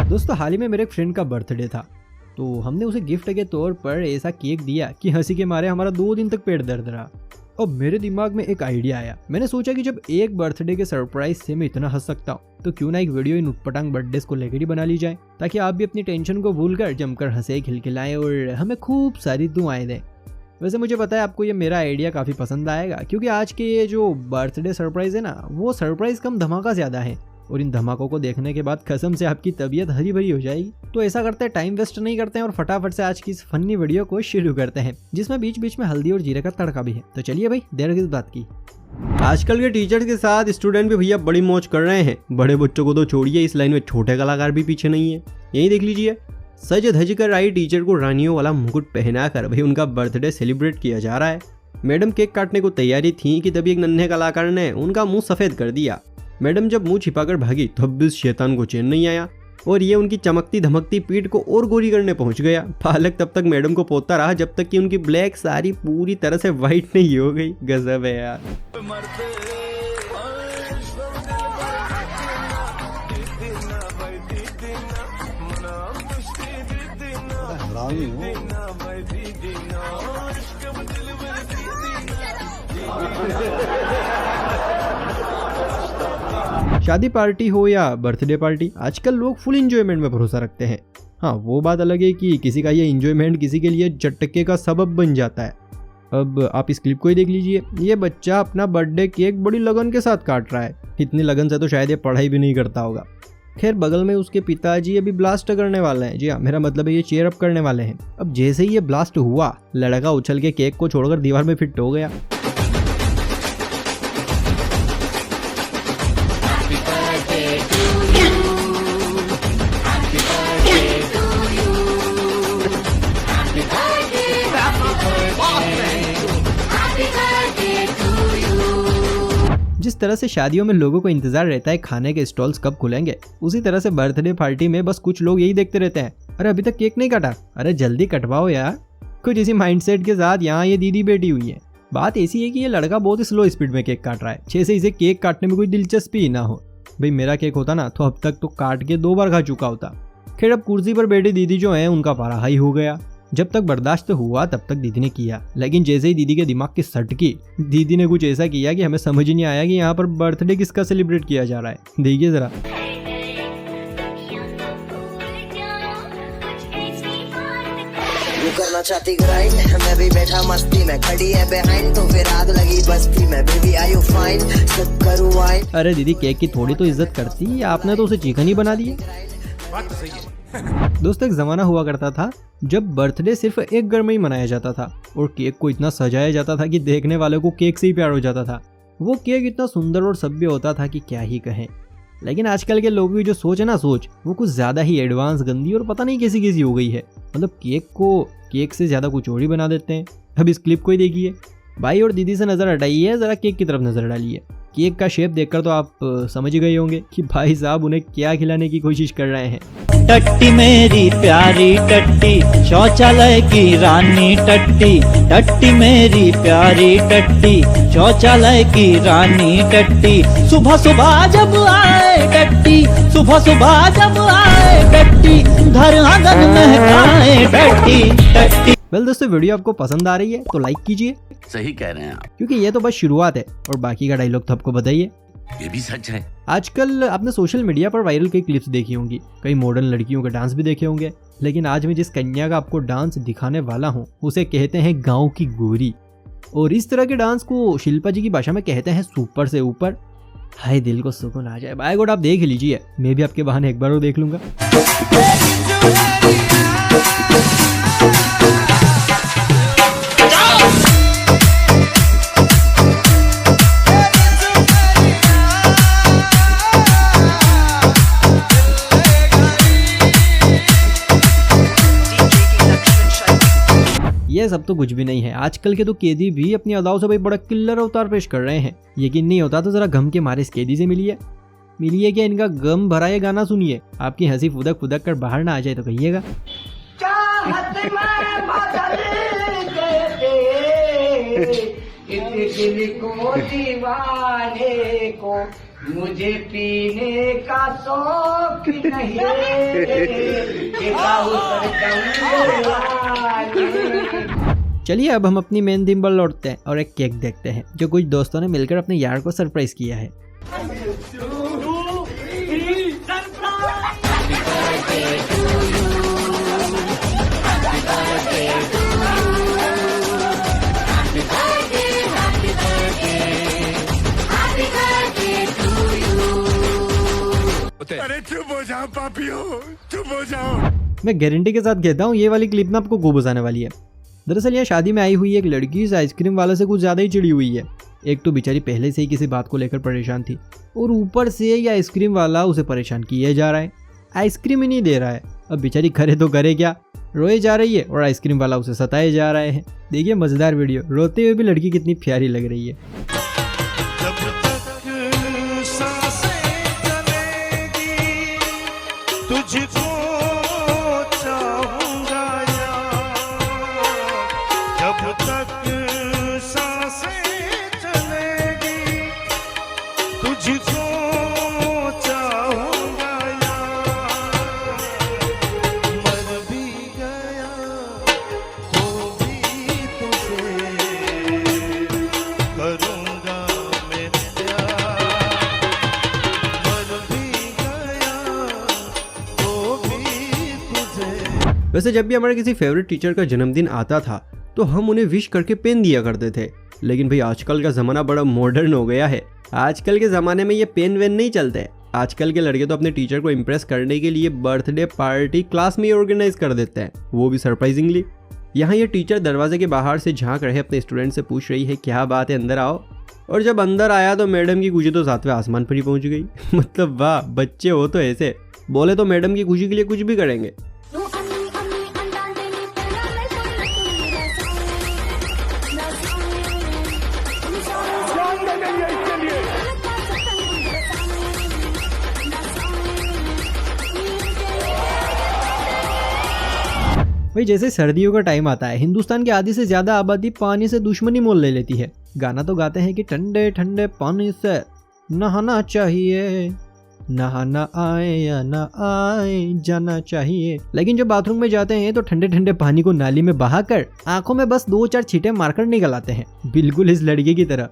दोस्तों हाल ही में मेरे एक फ्रेंड का बर्थडे था, तो हमने उसे गिफ्ट के तौर पर ऐसा केक दिया कि हंसी के मारे हमारा 2 दिन तक पेट दर्द रहा। अब मेरे दिमाग में एक आइडिया आया। मैंने सोचा कि जब एक बर्थडे के सरप्राइज से मैं इतना हंस सकता हूँ तो क्यों ना एक वीडियो इन उटपटांग बर्थडेज को लेकर ही बना ली जाए, ताकि आप भी अपनी टेंशन को भूलकर जमकर हंसे खिलखिलाएं और हमें खूब सारी दुआएं दें। वैसे मुझे पता है आपको ये मेरा आइडिया काफ़ी पसंद आएगा, क्योंकि आज के ये जो बर्थडे सरप्राइज है ना, वो सरप्राइज कम धमाका ज़्यादा है, और इन धमाकों को देखने के बाद कसम से आपकी तबीयत हरी भरी हो जाएगी। तो ऐसा करते हैं, टाइम वेस्ट नहीं करते हैं और फटाफट से आज की इस फनी वीडियो को शुरू करते हैं, जिसमें बीच बीच में हल्दी और जीरे का तड़का भी है। तो चलिए भाई, देर किस बात की। आजकल के टीचर्स के साथ स्टूडेंट भी भैया बड़ी मौज कर रहे हैं। बड़े बच्चों को तो छोड़िए, इस लाइन में छोटे कलाकार भी पीछे नहीं है। यही देख लीजिए, सज धज कर आई टीचर को रानियों वाला मुकुट पहनाकर भाई उनका बर्थडे सेलिब्रेट किया जा रहा है। मैडम केक काटने को तैयारी थी कि तभी एक नन्हे कलाकार ने उनका मुंह सफेद कर दिया। मैडम जब मुंह छिपाकर भागी तब भी शैतान को चैन नहीं आया और ये उनकी चमकती धमकती पीठ को और गोरी करने पहुंच गया। पालक तब तक मैडम को पोतता रहा जब तक कि उनकी ब्लैक साड़ी पूरी तरह से व्हाइट नहीं हो गई। गजब है यार। शादी पार्टी हो या बर्थडे पार्टी, आजकल लोग फुल एंजॉयमेंट में भरोसा रखते हैं। हाँ, वो बात अलग है कि किसी का ये एंजॉयमेंट किसी के लिए झटके का सबब बन जाता है। अब आप इस क्लिप को ही देख लीजिए। ये बच्चा अपना बर्थडे केक बड़ी लगन के साथ काट रहा है। इतनी लगन से तो शायद ये पढ़ाई भी नहीं करता होगा। खैर, बगल में उसके पिताजी अभी ब्लास्ट करने वाले हैं। जी हाँ, मेरा मतलब है ये चीयर अप करने वाले हैं। अब जैसे ही ये ब्लास्ट हुआ, लड़का उछल के केक को छोड़कर दीवार में फिट हो गया। जिस तरह से शादियों में लोगों को इंतजार रहता है खाने के स्टॉल्स कब खुलेंगे, उसी तरह से बर्थडे पार्टी में बस कुछ लोग यही देखते रहते हैं, अरे अभी तक केक नहीं काटा, अरे जल्दी कटवाओ यार। कुछ इसी माइंडसेट के साथ यहाँ ये दीदी बैठी हुई है। बात ऐसी है कि ये लड़का बहुत ही स्लो स्पीड में केक काट रहा है, जैसे इसे केक काटने में कोई दिलचस्पी ही ना हो। भाई मेरा केक होता ना तो अब तक तो काट के 2 बार खा चुका होता। खैर, अब कुर्सी पर बैठी दीदी जो है उनका पारा हाई हो गया। जब तक बर्दाश्त हुआ तब तक दीदी ने किया, लेकिन जैसे ही दीदी के दिमाग की सटकी, दीदी ने कुछ ऐसा किया कि हमें समझ नहीं आया कि यहाँ पर बर्थडे किसका सेलिब्रेट किया जा रहा है। देखिए जरा। करना चाहती ग्राइंड, मैं भी बैठा मस्ती में, खड़ी है बिहाइंड तो फिर आग लगी बस्ती में, बेबी आर यू फाइन, सब करूं वाइन। अरे दीदी, केक की थोड़ी तो इज्जत करती, आपने तो उसे चिकन ही बना दिया। दोस्तों, एक जमाना हुआ करता था जब बर्थडे सिर्फ एक घर में ही मनाया जाता था और केक को इतना सजाया जाता था कि देखने वाले को केक से ही प्यार हो जाता था। वो केक इतना सुंदर और सभ्य होता था कि क्या ही कहें। लेकिन आजकल के लोगों की जो सोच है ना, वो कुछ ज्यादा ही एडवांस, गंदी और पता नहीं कैसी कैसी हो गई है। मतलब केक को केक से ज्यादा कुछ और ही बना देते हैं। अब इस क्लिप को ही देखिए। भाई और दीदी से नजर हटाइए, जरा केक की तरफ नजर डालिए। केक का शेप देखकर तो आप समझ ही गए होंगे कि भाई साहब उन्हें क्या खिलाने की कोशिश कर रहे हैं। टट्टी मेरी प्यारी टट्टी, शौचालय की रानी टट्टी, टट्टी मेरी प्यारी टट्टी, शौचालय की रानी टट्टी। सुबह सुबह जब आए टट्टी, सुबह सुबह जब आए टट्टी, घर आंगन महकाए टट्टी टट्टी। वेल दोस्तों, वीडियो आपको पसंद आ रही है तो लाइक कीजिए। सही कह रहे हैं आप, क्योंकि ये तो बस शुरुआत है और बाकी का डायलॉग तो आपको बताइए। ये भी सच है। आजकल आपने सोशल मीडिया पर वायरल कई क्लिप्स देखी होंगी, कई मॉडर्न लड़कियों का डांस भी देखे होंगे, लेकिन आज मैं जिस कन्या का आपको डांस दिखाने वाला हूँ उसे कहते हैं गाँव की गोरी। और इस तरह के डांस को शिल्पा जी की भाषा में कहते हैं सुपर से ऊपर। हाय, दिल को सुकून आ जाए। बाय गॉड, आप देख लीजिए, मैं भी आपके बहाने एक बार और देख लूंगा। ये सब तो कुछ भी नहीं है। आजकल के तो कैदी भी अपनी अदाओं से भाई बड़ा किल्लर अवतार पेश कर रहे हैं। यकीन नहीं होता तो जरा गम के मारे इस कैदी से मिलिए क्या इनका गम भरा ये गाना सुनिए। आपकी हंसी फुदक फुदक कर बाहर ना आ जाए तो कहिएगा। इस दिल को दीवाने को मुझे पीने का शौक नहीं चलिए अब हम अपनी मेन थीम पर लौटते हैं और एक केक देखते हैं जो कुछ दोस्तों ने मिलकर अपने यार को सरप्राइज किया है। अरे चुप हो जाओ पापियो, चुप हो जाओ। मैं गारंटी के साथ कहता हूँ ये वाली क्लिप ना आपको खूब हंसाने वाली है। दरअसल यहाँ शादी में आई हुई एक लड़की इस आइसक्रीम वाले से कुछ ज़्यादा ही चिड़ी हुई है। एक तो बेचारी पहले से ही किसी बात को लेकर परेशान थी और ऊपर से ये आइसक्रीम वाला उसे परेशान किए जा रहा है, आइसक्रीम ही नहीं दे रहा है। अब बेचारी करे तो करे क्या, रोए जा रही है और आइसक्रीम वाला उसे सताए जा रहे हैं। देखिए मज़ेदार वीडियो, रोते हुए भी लड़की कितनी प्यारी लग रही है। तुझको चाहूंगा जब तक सांसें चलेगी, तुझको चाहूंगा मर भी गया तो भी तुझे करूंगा मैं प्यार, मर भी गया तो भी तुझे। वैसे जब भी हमारे किसी फेवरेट टीचर का जन्मदिन आता था तो हम उन्हें विश करके पेन दिया करते थे, लेकिन भाई आजकल का ज़माना बड़ा मॉडर्न हो गया है। आजकल के ज़माने में ये पेन वेन नहीं चलते। आजकल के लड़के तो अपने टीचर को इम्प्रेस करने के लिए बर्थडे पार्टी क्लास में ही ऑर्गेनाइज कर देते हैं, वो भी सरप्राइजिंगली। यहाँ ये टीचर दरवाजे के बाहर से झांक रहे अपने स्टूडेंट से पूछ रही है क्या बात है, अंदर आओ। और जब अंदर आया तो मैडम की खुशी तो 7वें आसमान पर ही पहुंच गई। मतलब वाह, बच्चे हो तो ऐसे, बोले तो मैडम की खुशी के लिए कुछ भी करेंगे। भाई जैसे सर्दियों का टाइम आता है, हिंदुस्तान की आधी से ज्यादा आबादी पानी से दुश्मनी मोल ले लेती है। गाना तो गाते हैं कि ठंडे ठंडे पानी से नहाना चाहिए, नहाना आए या ना आए जाना चाहिए। लेकिन जब बाथरूम में जाते हैं तो ठंडे ठंडे पानी को नाली में बहाकर आंखों में बस 2-4 छींटे मारकर निकल आते हैं, बिल्कुल इस लड़के की तरह।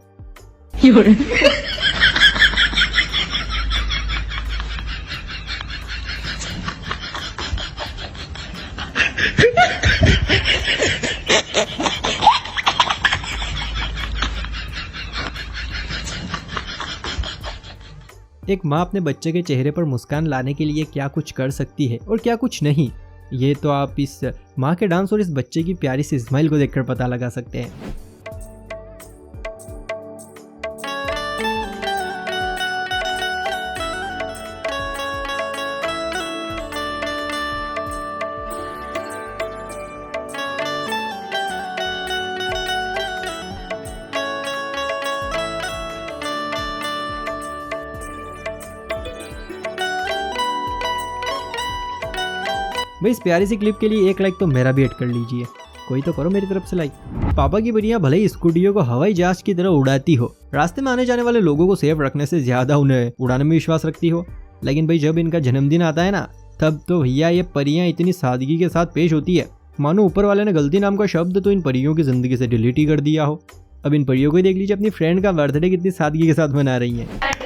एक माँ अपने बच्चे के चेहरे पर मुस्कान लाने के लिए क्या कुछ कर सकती है और क्या कुछ नहीं, ये तो आप इस माँ के डांस और इस बच्चे की प्यारी सी स्माइल को देखकर पता लगा सकते हैं। भाई इस प्यारी सी क्लिप के लिए एक लाइक तो मेरा भी ऐड कर लीजिए, कोई तो करो मेरी तरफ से लाइक। पापा की बढ़िया भले ही स्कूटियों को हवाई जहाज की तरह उड़ाती हो, रास्ते में आने जाने वाले लोगों को सेफ रखने से ज्यादा उन्हें उड़ाने में विश्वास रखती हो, लेकिन भाई जब इनका जन्मदिन आता है ना, तब तो भैया ये परियां इतनी सादगी के साथ पेश होती है मानो ऊपर वाले ने गलती नाम का शब्द तो इन परियों की जिंदगी से डिलीट ही कर दिया हो। अब इन परियों को ही देख लीजिए अपनी फ्रेंड का बर्थडे कितनी सादगी के साथ मना रही है।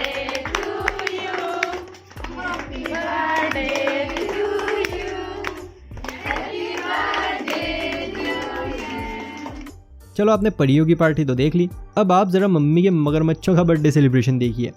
चलो आपने परियों की पार्टी तो देख ली, अब आप जरा मम्मी के मगरमच्छों का बर्थडे सेलिब्रेशन देखिए।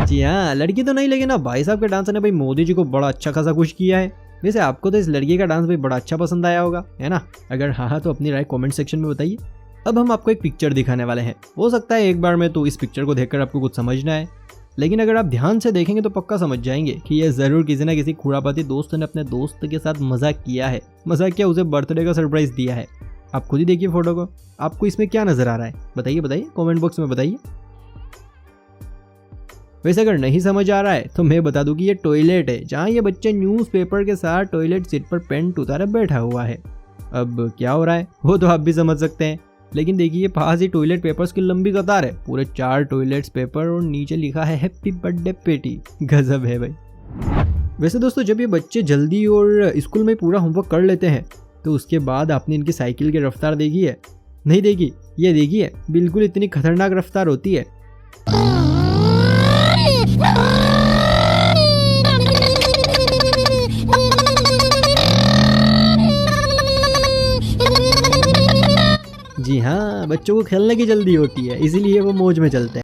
जी हाँ, लड़की तो नहीं, लेकिन अब भाई साहब के डांसर ने भाई मोदी जी को बड़ा अच्छा खासा खुश किया है। वैसे आपको तो इस लड़की का डांस भी बड़ा अच्छा पसंद आया होगा, है ना? अगर हाँ तो अपनी राय कमेंट सेक्शन में बताइए। अब हम आपको एक पिक्चर दिखाने वाले हैं, हो सकता है एक बार में तो इस पिक्चर को देखकर आपको कुछ समझ ना आए, लेकिन अगर आप ध्यान से देखेंगे तो पक्का समझ जाएंगे कि यह जरूर किसी न किसी खुरापाती दोस्त ने अपने दोस्त के साथ मजाक किया है। मजाक क्या, उसे बर्थडे का सरप्राइज दिया है। आप खुद ही देखिए फोटो को, आपको इसमें क्या नजर आ रहा है? बताइए बताइए, कमेंट बॉक्स में बताइए। वैसे अगर नहीं समझ आ रहा है तो मैं बता दूं कि ये टॉयलेट है, जहाँ ये बच्चा न्यूज़पेपर के साथ टॉयलेट सीट पर पेंट उतारे बैठा हुआ है। अब क्या हो रहा है वो तो आप भी समझ सकते हैं, लेकिन देखिए पास ही टॉयलेट पेपर्स की लंबी कतार है, पूरे 4 टॉयलेट्स पेपर और नीचे लिखा है हैप्पी बर्थडे पेटी। गजब है भाई। वैसे दोस्तों जब ये बच्चे जल्दी और स्कूल में पूरा होमवर्क कर लेते हैं तो उसके बाद आपने इनकी साइकिल की रफ्तार देखी है? नहीं देखी? ये देखिए, बिल्कुल इतनी खतरनाक रफ्तार होती है। जी हाँ, बच्चों को खेलने की जल्दी होती है, इसीलिए वो मौज में चलते हैं।